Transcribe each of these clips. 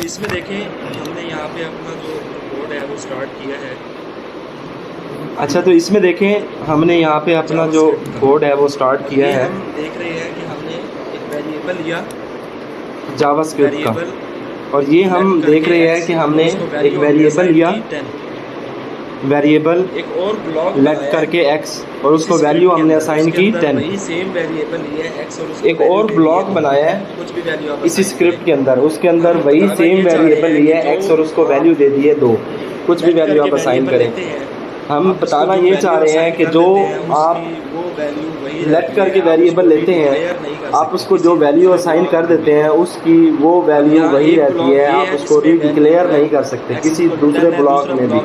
इसमें देखें हमने यहाँ पे अपना जो कोड है वो स्टार्ट किया है। अच्छा, तो इसमें देखें हमने यहाँ पे अपना जो कोड है वो स्टार्ट किया है। हम देख रहे हैं कि हमने एक वेरिएबल लिया जावास्क्रिप्ट का, और ये हम देख रहे हैं कि हमने एक वेरिएबल लिया, वेरिएबल एक और ब्लॉक लेट करके x, और उसको वैल्यू हमने असाइन की 10। सेम वेरिएबल लिया है x और एक और ब्लॉक बनाया है कुछ भी वैल्यू इसी स्क्रिप्ट के अंदर, उसके अंदर वही सेम वेरिएबल लिया है x और उसको वैल्यू दे दी है 2। कुछ भी वैल्यू आप असाइन करें। हम बताना ये चाह रहे हैं कि जो आप लेट करके वेरिएबल लेते हैं, आप उसको जो वैल्यू असाइन कर देते हैं उसकी वो वैल्यू वही रहती है, आप उसको रीडिक्लेयर नहीं कर सकते किसी दूसरे ब्लॉक में भी।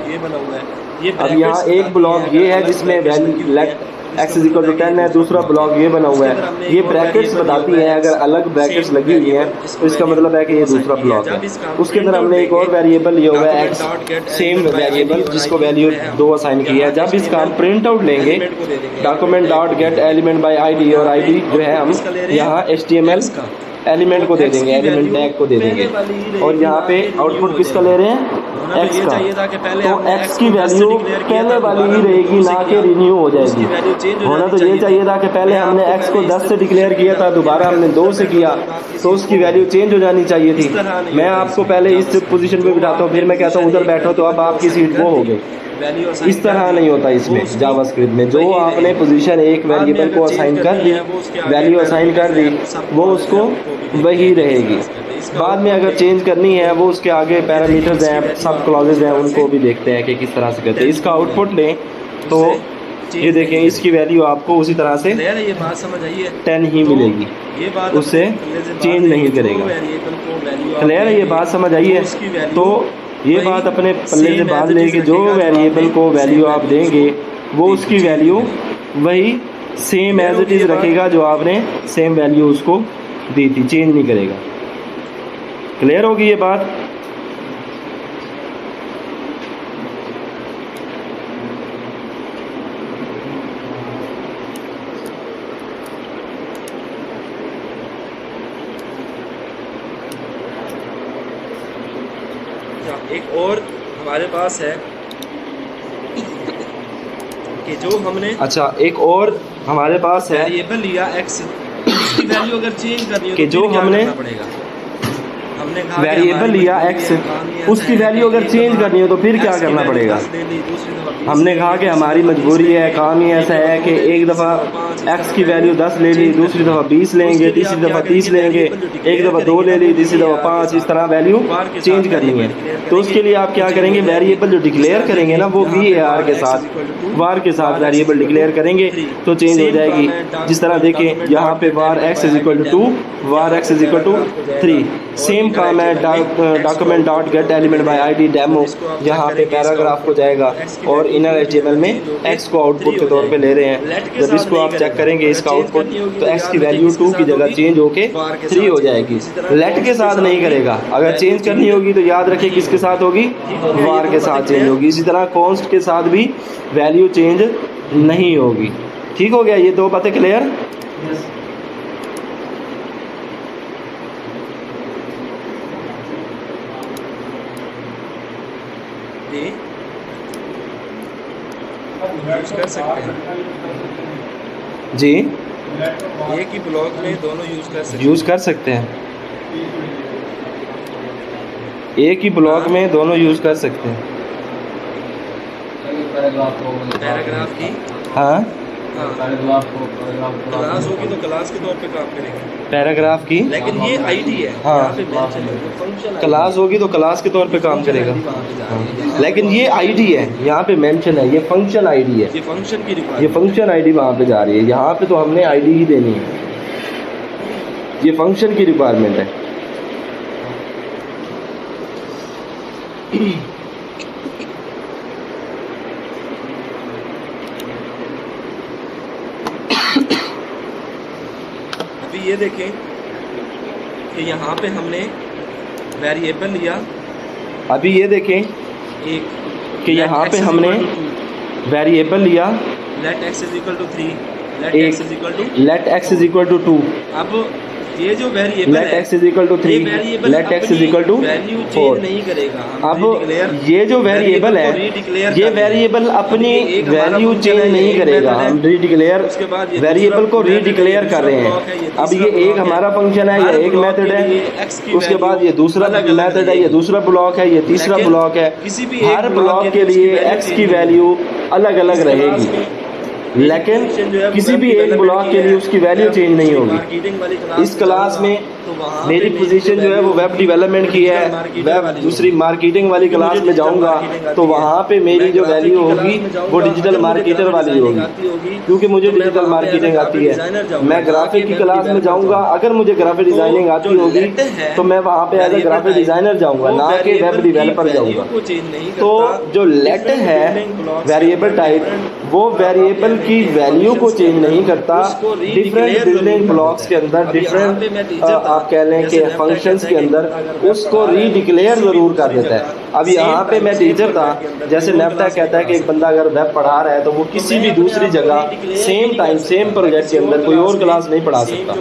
अब यहाँ एक ब्लॉक ये है जिसमें वैल्यू लेट x = 10 है, दूसरा ब्लॉक ये बना हुआ है। ये ब्रैकेट्स बताती हैं, अगर अलग ब्रैकेट्स लगी हुई हैं तो इसका मतलब है कि ये दूसरा ब्लॉक है। उसके अंदर हमने एक और वेरिएबल लिया हुआ है x, सेम वेरिएबल जिसको वैल्यू 2 असाइन की है। जब इसका हम प्रिंट आउट लेंगे document dot gate element by id, और id जो है हम यहाँ HTML एलिमेंट को दे देंगे, एलिमेंट टैग को दे देंगे, और यहाँ पे आउटपुट किसका ले रहे हैं x का। तो x की वैल्यू पहले वाली ही रहेगी, ना कि रिन्यू हो जाएगी। होना तो ये चाहिए था कि पहले हमने x को 10 से डिक्लेयर किया था, दोबारा हमने 2 से किया, तो उसकी वैल्यू चेंज हो जानी चाहिए थी। मैं आपको पहले इस पोजीशन पे बिठाता हूँ, फिर मैं कहता हूँ उधर बैठो, तो अब आपकी सीट वो हो गई। इस तरह नहीं होता इसमें जावास्क्रिप्ट में। जो आपने पोजीशन एक वेरिएबल को असाइन कर दी, वैल्यू असाइन कर दी, वो उसको वही रहेगी। बाद में अगर चेंज करनी है वो उसके आगे पैरामीटर्स हैं, सब क्लॉजेज हैं, उनको भी देखते हैं कि किस तरह से करते हैं। इसका आउटपुट लें तो ये देखें, इसकी वैल्यू आपको उसी तरह से 10 ही मिलेगी, उससे चेंज नहीं करेगा। क्लियर है, ये बात समझ आई है? तो ये बात अपने पल्ले से बांध ले कि जो वेरिएबल को वैल्यू आप देंगे वो उसकी वैल्यू वही सेम एज इट इज़ रखेगा, जो आपने सेम वैल्यू उसको दी थी, चेंज नहीं करेगा। क्लियर होगी ये बात? एक और हमारे पास है कि जो हमने एक और हमारे पास है वेरिएबल लिया x, इसकी वैल्यू अगर चेंज करनी हो कि जो हमने वेरिएबल लिया x, उसकी वैल्यू अगर चेंज करनी हो तो फिर क्या करना पड़ेगा? हमने कहा कि हमारी मजबूरी है, काम ही ऐसा है कि एक दफ़ा x की वैल्यू 10 ले ली, दूसरी दफ़ा 20 लेंगे, तीसरी दफ़ा 30 लेंगे, एक दफ़ा 2 ले ली, तीसरी दफ़ा 5, इस तरह वैल्यू चेंज करनी है। तो उसके लिए आप क्या करेंगे, वेरिएबल जो डिक्लेयर करेंगे ना वो var के साथ, var के साथ वेरिएबल डिक्लेयर करेंगे तो चेंज हो जाएगी। जिस तरह देखें यहाँ पे var x = 2, var x = 3, same काम है। Document dot gate element by id demo, यहाँ पे पैराग्राफ हो जाएगा और इनर HTML में x को आउटपुट के तौर पे ले रहे हैं। जब इसको आप चेक करेंगे इसका आउटपुट, तो x की वैल्यू 2 की जगह चेंज होके 3 हो जाएगी। लेट के साथ नहीं करेगा, अगर चेंज करनी होगी तो याद रखिए किसके साथ होगी, var के साथ चेंज होगी। इसी तरह कॉन्स्ट के साथ भी वैल्यू चेंज नहीं होगी। ठीक हो गया, ये 2 बातें क्लियर? यूज कर सकते हैं जी, एक ही ब्लॉक में दोनों यूज़ कर सकते हैं, एक ही ब्लॉक में दोनों यूज़ कर सकते हैं। पैराग्राफ की हाँ, क्लास होगी तो क्लास के तौर पे काम करेंगे, पैराग्राफ की, लेकिन ये आईडी है। हाँ, क्लास होगी तो क्लास के तौर पे काम करेगा। हाँ, लेकिन ये आईडी है, यहाँ पे मेंशन है, ये फंक्शन आईडी है, ये फंक्शन की ये फंक्शन आईडी वहाँ पे जा रही है। यहाँ पे तो हमने आईडी ही देनी है, ये फंक्शन की रिक्वायरमेंट है। अभी ये देखें कि यहाँ पे हमने वेरिएबल लिया, अभी ये देखें एक कि यहाँ पे हमने वेरिएबल लिया लेट x = 3, लेट x = 2। अब ये जो variable let x is equal to 3, let x is equal to 4 नहीं करेगा। अब ये जो वेरिएबल है ये वेरिएबल अपनी वैल्यू चेंज नहीं करेगा। हम रीडिक्लेयर वेरिएबल को रीडिक्लेयर कर रहे हैं। अब ये एक हमारा फंक्शन है, ये एक मेथड है, उसके बाद ये दूसरा मेथड है, ये दूसरा ब्लॉक है, ये तीसरा ब्लॉक है। हर ब्लॉक के लिए एक्स की वैल्यू अलग अलग रहेगी, लेकिन किसी भी एक ब्लॉक के लिए उसकी वैल्यू चेंज नहीं होगी। इस क्लास में मेरी पोजीशन जो है वो वेब डेवलपमेंट की है। वेब दूसरी मार्केटिंग वाली क्लास में जाऊंगा तो वहाँ पे मेरी जो वैल्यू होगी वो डिजिटल मार्केटर वाली होगी, क्योंकि मुझे डिजिटल मार्केटिंग आती है। मैं ग्राफिक की क्लास में जाऊंगा, अगर मुझे ग्राफिक डिजाइनिंग आती होगी तो मैं वहाँ पे एज ए ग्राफिक डिजाइनर जाऊंगा, ना कि वेब डेवलपर जाऊंगा। तो जो लेट है वेरिएबल टाइप, वो वेरिएबल की वैल्यू को चेंज नहीं करता। डिफरेंट बिल्डिंग ब्लॉक्स के अंदर, डिफरेंट आप कह लें कि फंक्शंस के अंदर उसको रीडिक्लेयर ज़रूर कर देता है। अब यहाँ पे मैं टीचर था, जैसे नैपटैक कहता है कि एक बंदा अगर वेब पढ़ा रहा है तो वो किसी भी दूसरी जगह सेम टाइम सेम प्रोजेक्ट के अंदर कोई और क्लास नहीं पढ़ा सकता।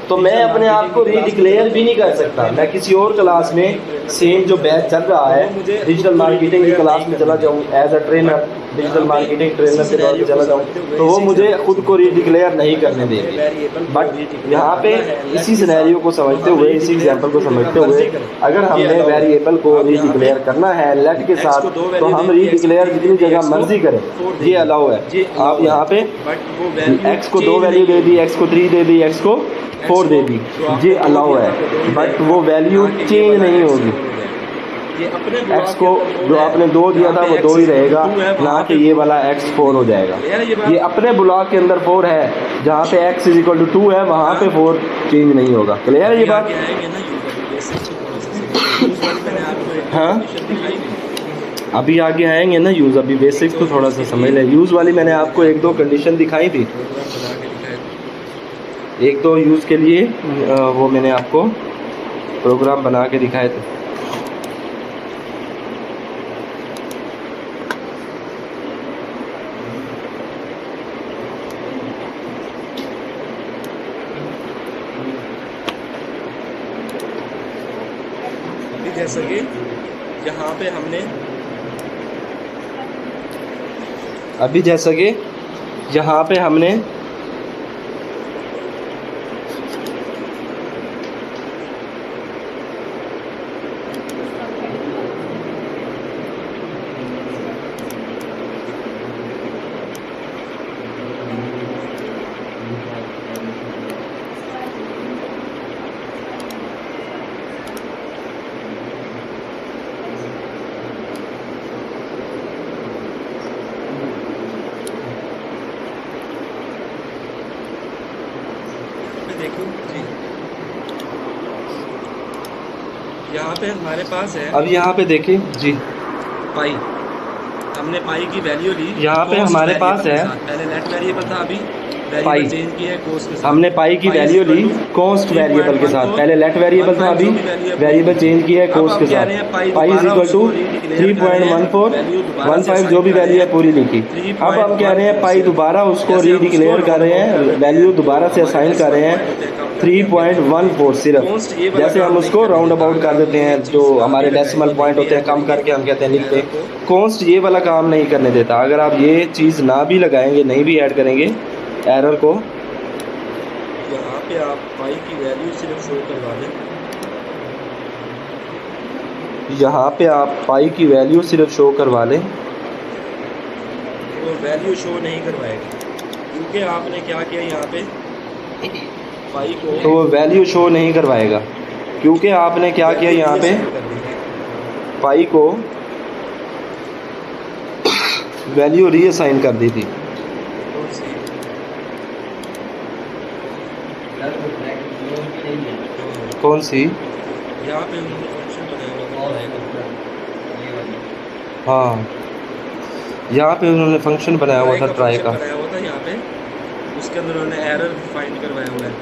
तो मैं अपने आप को रीडिक्लेयर भी नहीं कर सकता। मैं किसी और क्लास में सेम जो बैच चल रहा है डिजिटल मार्केटिंग की क्लास में चला जाऊँ as a trainer, digital marketing trainer के तौर पे चला जाऊँ, तो वो मुझे खुद को रीडिक्लेयर नहीं करने देंगे। बट यहाँ पे इसी सिनेरियो को समझते हुए, इसी एग्जाम्पल को समझते हुए, अगर हमने वेरिएबल को रीडिक्लेयर करना है लेट के साथ, तो हम रीडिक्लेयर जितनी जगह मर्जी करें, ये अलाउ है। आप यहाँ पे एक्स को 2 वैल्यू दे दी, एक्स को 3 दे दी, एक्स को 4 दे दी, ये अलाउ है, बट वो वैल्यू चेंज नहीं होगी। एक्स को जो आपने 2 दिया था वो 2 ही रहेगा, ना कि ये वाला एक्स 4 हो जाएगा। ये अपने ब्लॉक के अंदर 4 है, जहाँ पे एक्स इज इक्वल टू 2 है वहाँ पे 4 चेंज नहीं होगा। क्लियर है ये बात? हाँ, अभी आगे आएंगे ना यूज़। अभी बेसिक्स तो थोड़ा सा समझ लें। यूज़ वाली मैंने आपको 1-2 कंडीशन दिखाई थी, 1-2 यूज़ के लिए वो मैंने आपको प्रोग्राम बना के दिखाए थे। जैसे कि यहाँ पे हमने अभी जैसा कि यहाँ पे हमने देखो जी, यहाँ पे हमारे पास है, अब यहाँ पे देखिए जी, पाई। हमने पाई की वैल्यू ली, यहाँ पे हमारे पास है, पहले लेट वेरिएबल था, अभी पाई चेंज किया है कोस्ट के साथ। हमने पाई की वैल्यू ली कॉस्ट वेरिएबल के साथ। पहले लेट वेरिएबल था, अभी वेरिएबल चेंज किया है कोस्ट के साथ। पाई इज इक्वल टू 3.1415 जो भी वैल्यू है पूरी लिखी। अब हम कह रहे हैं पाई दोबारा उसको रीडिक्लेयर कर रहे हैं, वैल्यू दोबारा से असाइन कर रहे हैं 3.14 सिर्फ। जैसे हम उसको राउंड अबाउट कर देते हैं, जो हमारे डेसिमल पॉइंट होते हैं कम करके हम कहते हैं लिखते हैं। कॉन्स्ट ये वाला काम नहीं करने देता। अगर आप ये चीज़ ना भी लगाएंगे, नहीं भी ऐड करेंगे एरर को, यहाँ पे आप पाई की वैल्यू सिर्फ शो करवा दें, यहाँ पे आप पाई की वैल्यू सिर्फ शो करवा लें, वो वैल्यू शो नहीं करवाएगा, क्योंकि आपने क्या किया यहाँ पे पाई को, तो वो वैल्यू शो नहीं करवाएगा क्योंकि आपने क्या किया यहाँ पे पाई को वैल्यू रीअसाइन कर दी थी। कौन सी? यहाँ पे उन्होंने फंक्शन बनाया हुआ, हाँ, यहाँ पे उन्होंने फंक्शन बनाया हुआ था ट्राई का, बनाया हुआ था यहाँ पे, उसके अंदर उन्होंने एरर फाइंड करवाया हुआ है।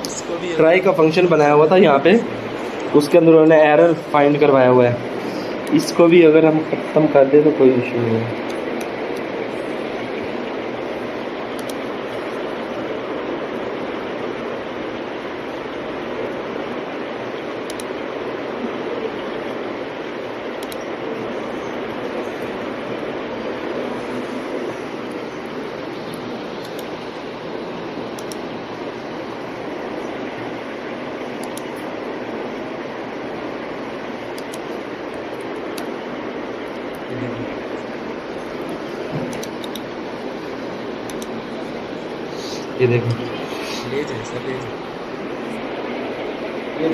इसको भी ट्राई का फंक्शन बनाया हुआ था यहाँ पे, उसके अंदर उन्होंने एरर फाइंड करवाया हुआ है। इसको भी अगर हम ख़त्म कर दें तो कोई इशू नहीं है। ये देखो, ले जाए सर, ले जाए। ये